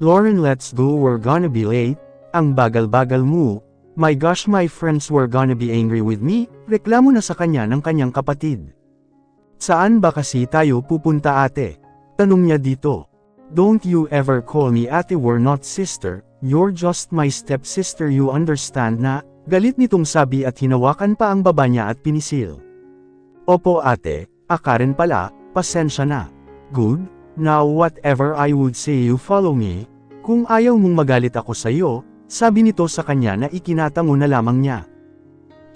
Lauren, let's go, we're gonna be late. Ang bagal-bagal mo. My gosh, my friends were gonna be angry with me. Reklamo na sa kanya ng kanyang kapatid. Saan ba kasi tayo pupunta, ate? Tanong niya dito. Don't you ever call me ate, we're not sister, you're just my stepsister, you understand na? Galit nitong sabi at hinawakan pa ang baba niya at pinisil. Opo ate, Karen pala, pasensya na. Good, now whatever I would say you follow me. Kung ayaw mong magalit ako sa iyo, sabi nito sa kanya na ikinatango na lamang niya.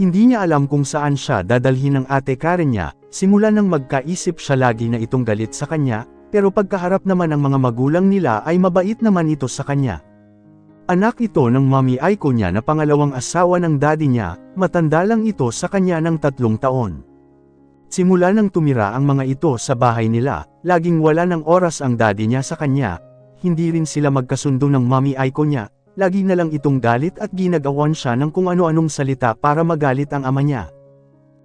Hindi niya alam kung saan siya dadalhin ng ate Karen niya, simula nang magkaisip siya lagi na itong galit sa kanya, pero pagkaharap naman ng mga magulang nila ay mabait naman ito sa kanya. Anak ito ng Mommy Aiko niya na pangalawang asawa ng daddy niya, matanda lang ito sa kanya ng 3 taon. Simula nang tumira ang mga ito sa bahay nila, laging wala ng oras ang daddy niya sa kanya, hindi rin sila magkasundo ng Mommy Aiko niya, lagi na lang itong galit at ginagawan siya ng kung ano-anong salita para magalit ang ama niya.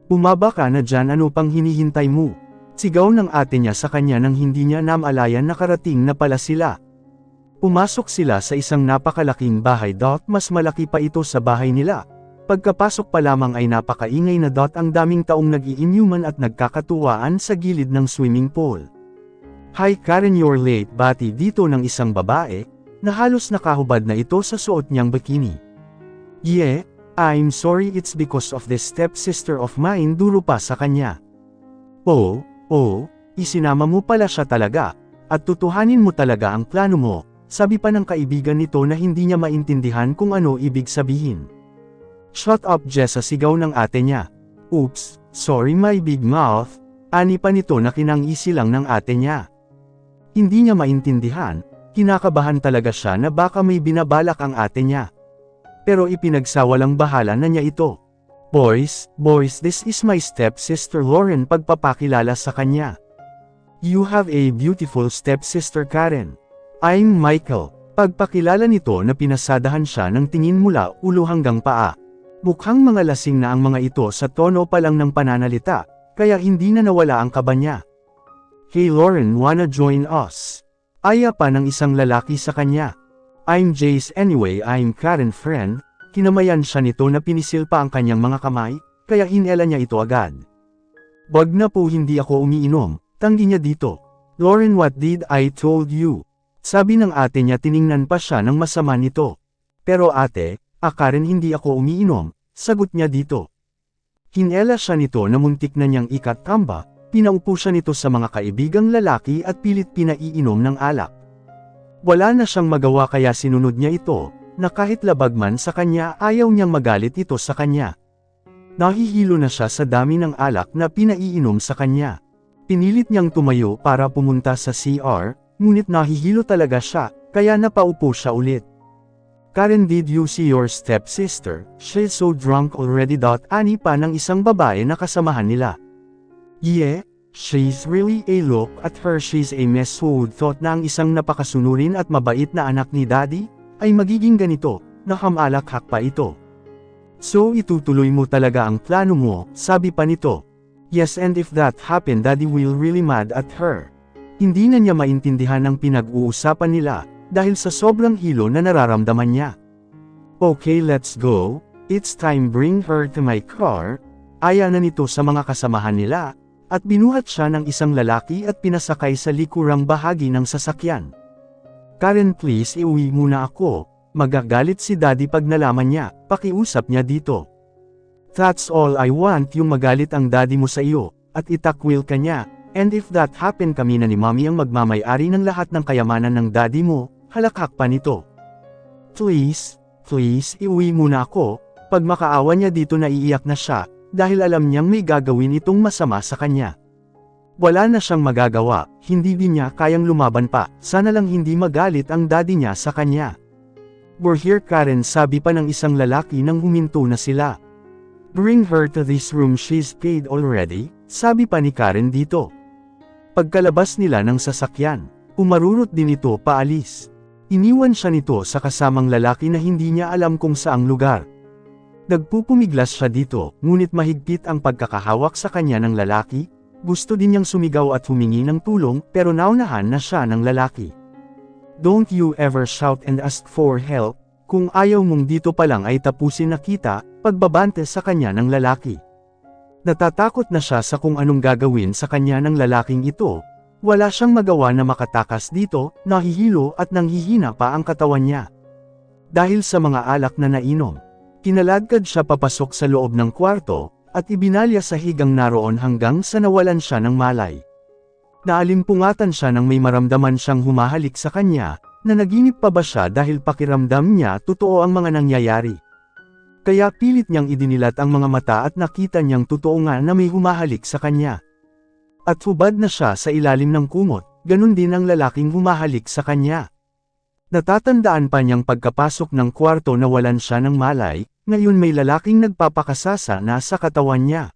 Bumaba ka na dyan, ano pang hinihintay mo? Sigaw ng ate niya sa kanya nang hindi niya namalayan nakarating na pala sila. Pumasok sila sa isang napakalaking bahay. Mas malaki pa ito sa bahay nila. Pagkapasok pa lamang ay napakaingay na. Ang daming taong nag-iinyuman at nagkakatuwaan sa gilid ng swimming pool. Hi Karen, you're late, bati dito ng isang babae, na halos nakahubad na ito sa suot niyang bikini. Yeah, I'm sorry, it's because of this stepsister of mine, duro pa sa kanya. Oh, isinama mo pala siya talaga, at tutuhanin mo talaga ang plano mo. Sabi pa ng kaibigan nito na hindi niya maintindihan kung ano ibig sabihin. Shut up Jessa, sigaw ng ate niya. Oops, sorry my big mouth, ani pa nito na kinangisi lang ng ate niya. Hindi niya maintindihan, kinakabahan talaga siya na baka may binabalak ang ate niya. Pero ipinagsawalang bahala na niya ito. Boys, this is my stepsister Lauren, pagpapakilala sa kanya. You have a beautiful stepsister Karen. I'm Michael. Pagpakilala nito na pinasadahan siya ng tingin mula ulo hanggang paa. Mukhang mga lasing na ang mga ito sa tono pa lang ng pananalita, kaya hindi na nawala ang kaba niya. Hey Lauren, wanna join us? Aya pa ng isang lalaki sa kanya. I'm Jace anyway, I'm Karen friend. Kinamayan siya nito na pinisil pa ang kanyang mga kamay, kaya hinela niya ito agad. Wag na po, hindi ako umiinom, tanggi niya dito. Lauren, what did I told you? Sabi ng ate niya, tiningnan pa siya ng masama nito. Pero ate, Karen, hindi ako umiinom, sagot niya dito. Hinela siya nito na muntik na niyang ikatamba, pinaupo siya nito sa mga kaibigang lalaki at pilit pinaiinom ng alak. Wala na siyang magawa kaya sinunod niya ito, na kahit labag man sa kanya ayaw niyang magalit ito sa kanya. Nahihilo na siya sa dami ng alak na pinaiinom sa kanya. Pinilit niyang tumayo para pumunta sa CR, ngunit nahihilo talaga siya, kaya napaupo siya ulit. Karen, did you see your stepsister? She's so drunk already. Ani pa ng isang babae na kasamahan nila. Yeah, she's really a look at her, she's a mess. Who would thought na ang isang napakasunurin at mabait na anak ni daddy, ay magiging ganito, nakamaalakhak pa ito. So itutuloy mo talaga ang plano mo, sabi pa nito. Yes, and if that happened, daddy will really mad at her. Hindi na niya maintindihan ang pinag-uusapan nila, dahil sa sobrang hilo na nararamdaman niya. Okay, let's go, it's time, bring her to my car. Aya na nito sa mga kasamahan nila, at binuhat siya ng isang lalaki at pinasakay sa likurang bahagi ng sasakyan. Karen, please iuwi muna ako, magagalit si daddy pag nalaman niya, pakiusap niya dito. That's all I want, yung magalit ang daddy mo sa iyo, at itakwil ka niya. And if that happen, kami na ni mommy ang magmamay-ari ng lahat ng kayamanan ng daddy mo, halakhak pa nito. Please, iuwi muna ako. Pag makaawa niya dito, naiiyak na siya, dahil alam niyang may gagawin itong masama sa kanya. Wala na siyang magagawa, hindi din niya kayang lumaban pa, sana lang hindi magalit ang daddy niya sa kanya. We're here Karen, sabi pa ng isang lalaki nang huminto na sila. Bring her to this room, she's paid already, sabi pa ni Karen dito. Pagkalabas nila ng sasakyan, umarurot din ito paalis. Iniwan siya nito sa kasamang lalaki na hindi niya alam kung saang lugar. Nagpupumiglas siya dito, ngunit mahigpit ang pagkakahawak sa kanya ng lalaki. Gusto din niyang sumigaw at humingi ng tulong, pero naunahan na siya ng lalaki. Don't you ever shout and ask for help, kung ayaw mong dito pa lang ay tapusin na kita, pagbabante sa kanya ng lalaki. Natatakot na siya sa kung anong gagawin sa kanya ng lalaking ito. Wala siyang magawa na makatakas dito, nahihilo at nanghihina pa ang katawan niya. Dahil sa mga alak na nainom, kinaladkad siya papasok sa loob ng kwarto, at ibinalya sa higang naroon hanggang sa nawalan siya ng malay. Naalimpungatan siya nang may maramdaman siyang humahalik sa kanya, na naginip pa ba siya dahil pakiramdam niya totoo ang mga nangyayari. Kaya pilit niyang idinilat ang mga mata at nakita niyang totoo nga na may humahalik sa kanya. At hubad na siya sa ilalim ng kumot, ganun din ang lalaking humahalik sa kanya. Natatandaan pa niyang pagkapasok ng kwarto na walan siya ng malay, ngayon may lalaking nagpapakasasa na sa katawan niya.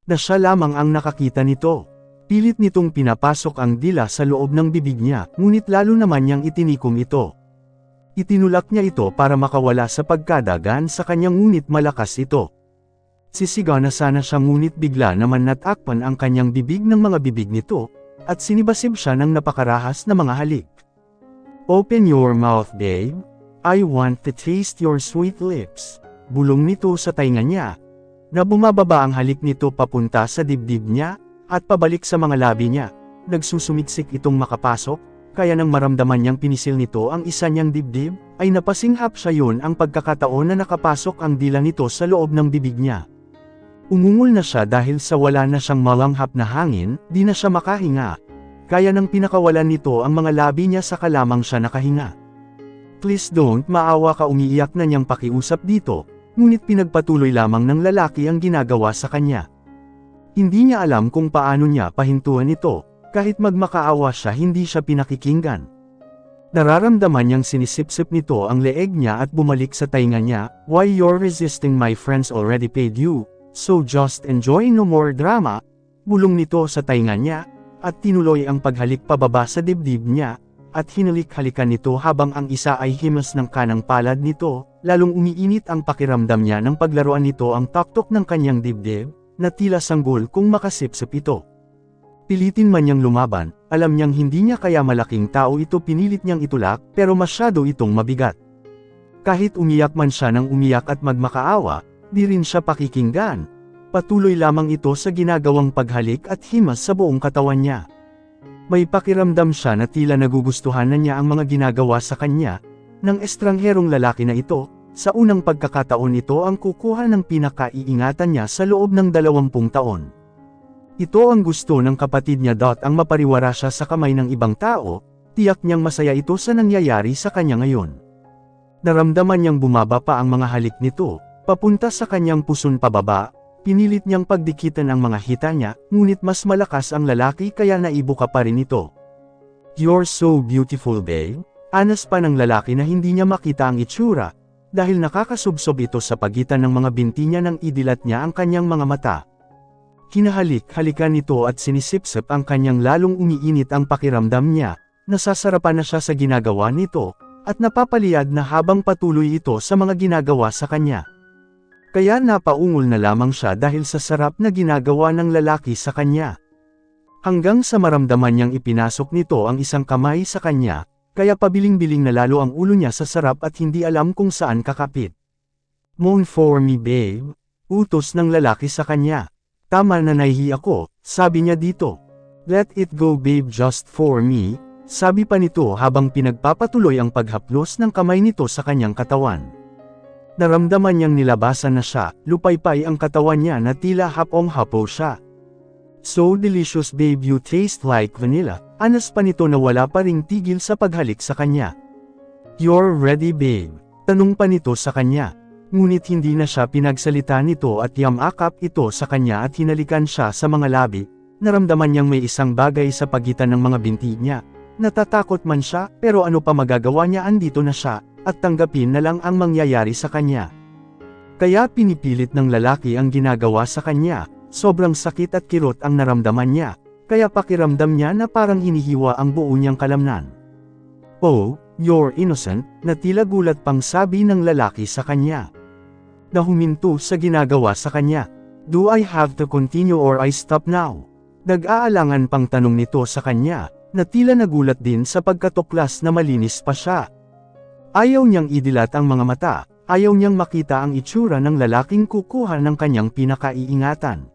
Na siya lamang ang nakakita nito. Pilit nitong pinapasok ang dila sa loob ng bibig niya, ngunit lalo naman niyang itinikom ito. Itinulak niya ito para makawala sa pagkadagan sa kanyang ngunit malakas ito. Sisigaw na sana siya ngunit bigla naman natakpan ang kanyang bibig ng mga bibig nito, at sinibasib siya ng napakarahas na mga halik. Open your mouth, babe. I want to taste your sweet lips. Bulong nito sa tainga niya, na bumababa ang halik nito papunta sa dibdib niya, at pabalik sa mga labi niya. Nagsusumiksik itong makapasok, kaya nang maramdaman niyang pinisil nito ang isa niyang dibdib, ay napasinghap siya yun ang pagkakataon na nakapasok ang dila nito sa loob ng bibig niya. Umungol na siya dahil sa wala na siyang malanghap na hangin, di na siya makahinga. Kaya nang pinakawalan nito ang mga labi niya saka lamang siya nakahinga. Please don't maawa ka, umiiyak na niyang pakiusap dito, ngunit pinagpatuloy lamang ng lalaki ang ginagawa sa kanya. Hindi niya alam kung paano niya pahintuan ito, kahit magmakaawa siya hindi siya pinakikinggan. Nararamdaman niyang sinisipsip nito ang leeg niya at bumalik sa tainga niya, why you're resisting, my friends already paid you. So just enjoy, no more drama, bulong nito sa tainga niya, at tinuloy ang paghalik pababa sa dibdib niya, at hinalik-halikan nito habang ang isa ay himas ng kanang palad nito, lalong umiinit ang pakiramdam niya nang paglaruan nito ang taktok ng kanyang dibdib, na tila sanggol kung makasipsip ito. Pilitin man niyang lumaban, alam niyang hindi niya kaya malaking tao ito pinilit niyang itulak, pero masyado itong mabigat. Kahit umiyak man siya ng umiyak at magmakaawa, di rin siya pakikinggan. Patuloy lamang ito sa ginagawang paghalik at himas sa buong katawan niya. May pakiramdam siya na tila nagugustuhan na niya ang mga ginagawa sa kanya, ng estrangherong lalaki na ito. Sa unang pagkakataon ito ang kukuha ng pinakaiingatan niya sa loob ng 20 taon. Ito ang gusto ng kapatid niya. Ang mapariwara siya sa kamay ng ibang tao, tiyak niyang masaya ito sa nangyayari sa kanya ngayon. Naramdaman niyang bumaba pa ang mga halik nito, papunta sa kanyang puson pababa, pinilit niyang pagdikitan ang mga hita niya, ngunit mas malakas ang lalaki kaya naibuka pa rin ito. You're so beautiful, babe. Anas pa ng lalaki na hindi niya makita ang itsura, dahil nakakasubsob ito sa pagitan ng mga binti niya nang idilat niya ang kanyang mga mata. Hinahalik-halikan nito at sinisipsip ang kanyang lalong umiinit ang pakiramdam niya, nasasarapan na siya sa ginagawa nito, at napapaliyad na habang patuloy ito sa mga ginagawa sa kanya. Kaya napaungol na lamang siya dahil sa sarap na ginagawa ng lalaki sa kanya. Hanggang sa maramdaman niyang ipinasok nito ang isang kamay sa kanya, kaya pabiling-biling na lalo ang ulo niya sa sarap at hindi alam kung saan kakapit. Moan for me, babe. Utos ng lalaki sa kanya. Tama na, nahihi ako, sabi niya dito. Let it go, babe, just for me, sabi pa nito habang pinagpapatuloy ang paghaplos ng kamay nito sa kanyang katawan. Naramdaman niyang nilabasan na siya, lupaypay ang katawan niya na tila hapong-hapo siya. So delicious, babe, you taste like vanilla. Anas pa nito na wala pa ring tigil sa paghalik sa kanya. You're ready, babe? Tanong pa nito sa kanya. Ngunit hindi na siya pinagsalita nito at yamakap ito sa kanya at hinalikan siya sa mga labi. Naramdaman niyang may isang bagay sa pagitan ng mga binti niya. Natatakot man siya, pero ano pa magagawa niya, andito na siya, at tanggapin na lang ang mangyayari sa kanya. Kaya pinipilit ng lalaki ang ginagawa sa kanya, sobrang sakit at kirot ang naramdaman niya, kaya pakiramdam niya na parang hinihiwa ang buo niyang kalamnan. Oh, you're innocent, na tila gulat pang sabi ng lalaki sa kanya. Na huminto sa ginagawa sa kanya. Do I have to continue or I stop now? Nag-aalangan pang tanong nito sa kanya, na tila nagulat din sa pagkatuklas na malinis pa siya. Ayaw niyang idilat ang mga mata, ayaw niyang makita ang itsura ng lalaking kukuha ng kanyang pinakaiingatan.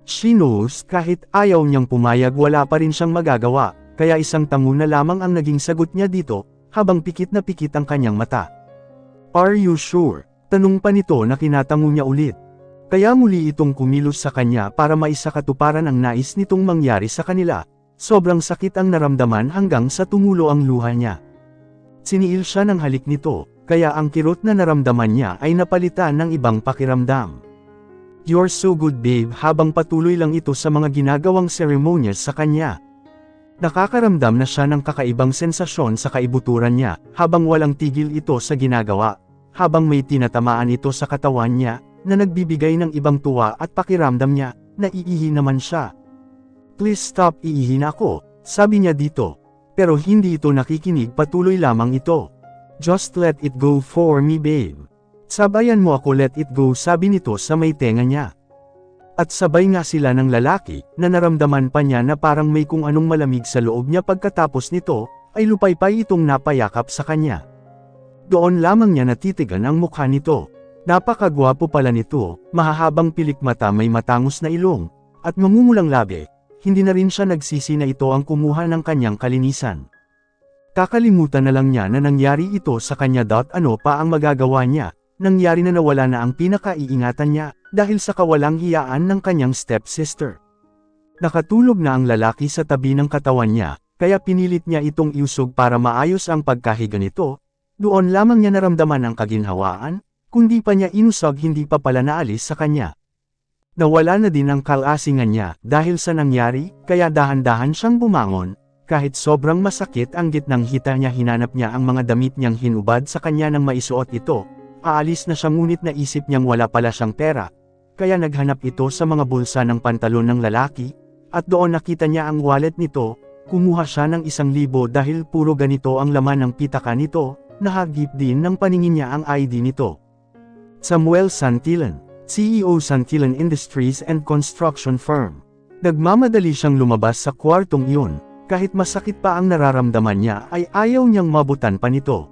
She knows kahit ayaw niyang pumayag wala pa rin siyang magagawa, kaya isang tango na lamang ang naging sagot niya dito, habang pikit na pikit ang kanyang mata. Are you sure? Tanong pa nito na kinatango niya ulit. Kaya muli itong kumilos sa kanya para maisakatuparan ang nais nitong mangyari sa kanila. Sobrang sakit ang naramdaman hanggang sa tumulo ang luha niya. Siniil siya ng halik nito, kaya ang kirot na naramdaman niya ay napalitan ng ibang pakiramdam. You're so good babe habang patuloy lang ito sa mga ginagawang seremonyas sa kanya. Nakakaramdam na siya ng kakaibang sensasyon sa kaibuturan niya, habang walang tigil ito sa ginagawa, habang may tinatamaan ito sa katawan niya, na nagbibigay ng ibang tuwa at pakiramdam niya, na iihi naman siya. Please stop iihin ako, sabi niya dito. Pero hindi ito nakikinig patuloy lamang ito. Just let it go for me babe. Sabayan mo ako let it go sabi nito sa may tenga niya. At sabay nga sila ng lalaki, na naramdaman pa niya na parang may kung anong malamig sa loob niya pagkatapos nito, ay lupaypay itong napayakap sa kanya. Doon lamang niya natitigan ang mukha nito. Napakagwapo pala nito, mahahabang pilik mata may matangos na ilong, at mamumulang labi, hindi na rin siya nagsisi na ito ang kumuha ng kanyang kalinisan. Kakalimutan na lang niya na nangyari ito sa kanya. Ano pa ang magagawa niya, nangyari na nawala na ang pinakaiingatan niya, dahil sa kawalang hiyaan ng kanyang stepsister. Nakatulog na ang lalaki sa tabi ng katawan niya, kaya pinilit niya itong iusog para maayos ang pagkahiga nito. Doon lamang niya naramdaman ang kaginhawaan, kundi pa niya inusog hindi pa pala naalis sa kanya. Nawala na din ang kalasingan niya dahil sa nangyari, kaya dahan-dahan siyang bumangon, kahit sobrang masakit ang gitnang hita niya hinanap niya ang mga damit niyang hinubad sa kanya nang maisuot ito. Aalis na siya ngunit naisip niyang wala pala siyang pera, kaya naghanap ito sa mga bulsa ng pantalon ng lalaki, at doon nakita niya ang wallet nito, kumuha siya ng 1,000 dahil puro ganito ang laman ng pitaka nito, nahagip din ng paningin niya ang ID nito. Samuel Santillan, CEO Santillan Industries and Construction Firm. Nagmamadali siyang lumabas sa kwartong iyon, kahit masakit pa ang nararamdaman niya ay ayaw niyang mabutan pa nito.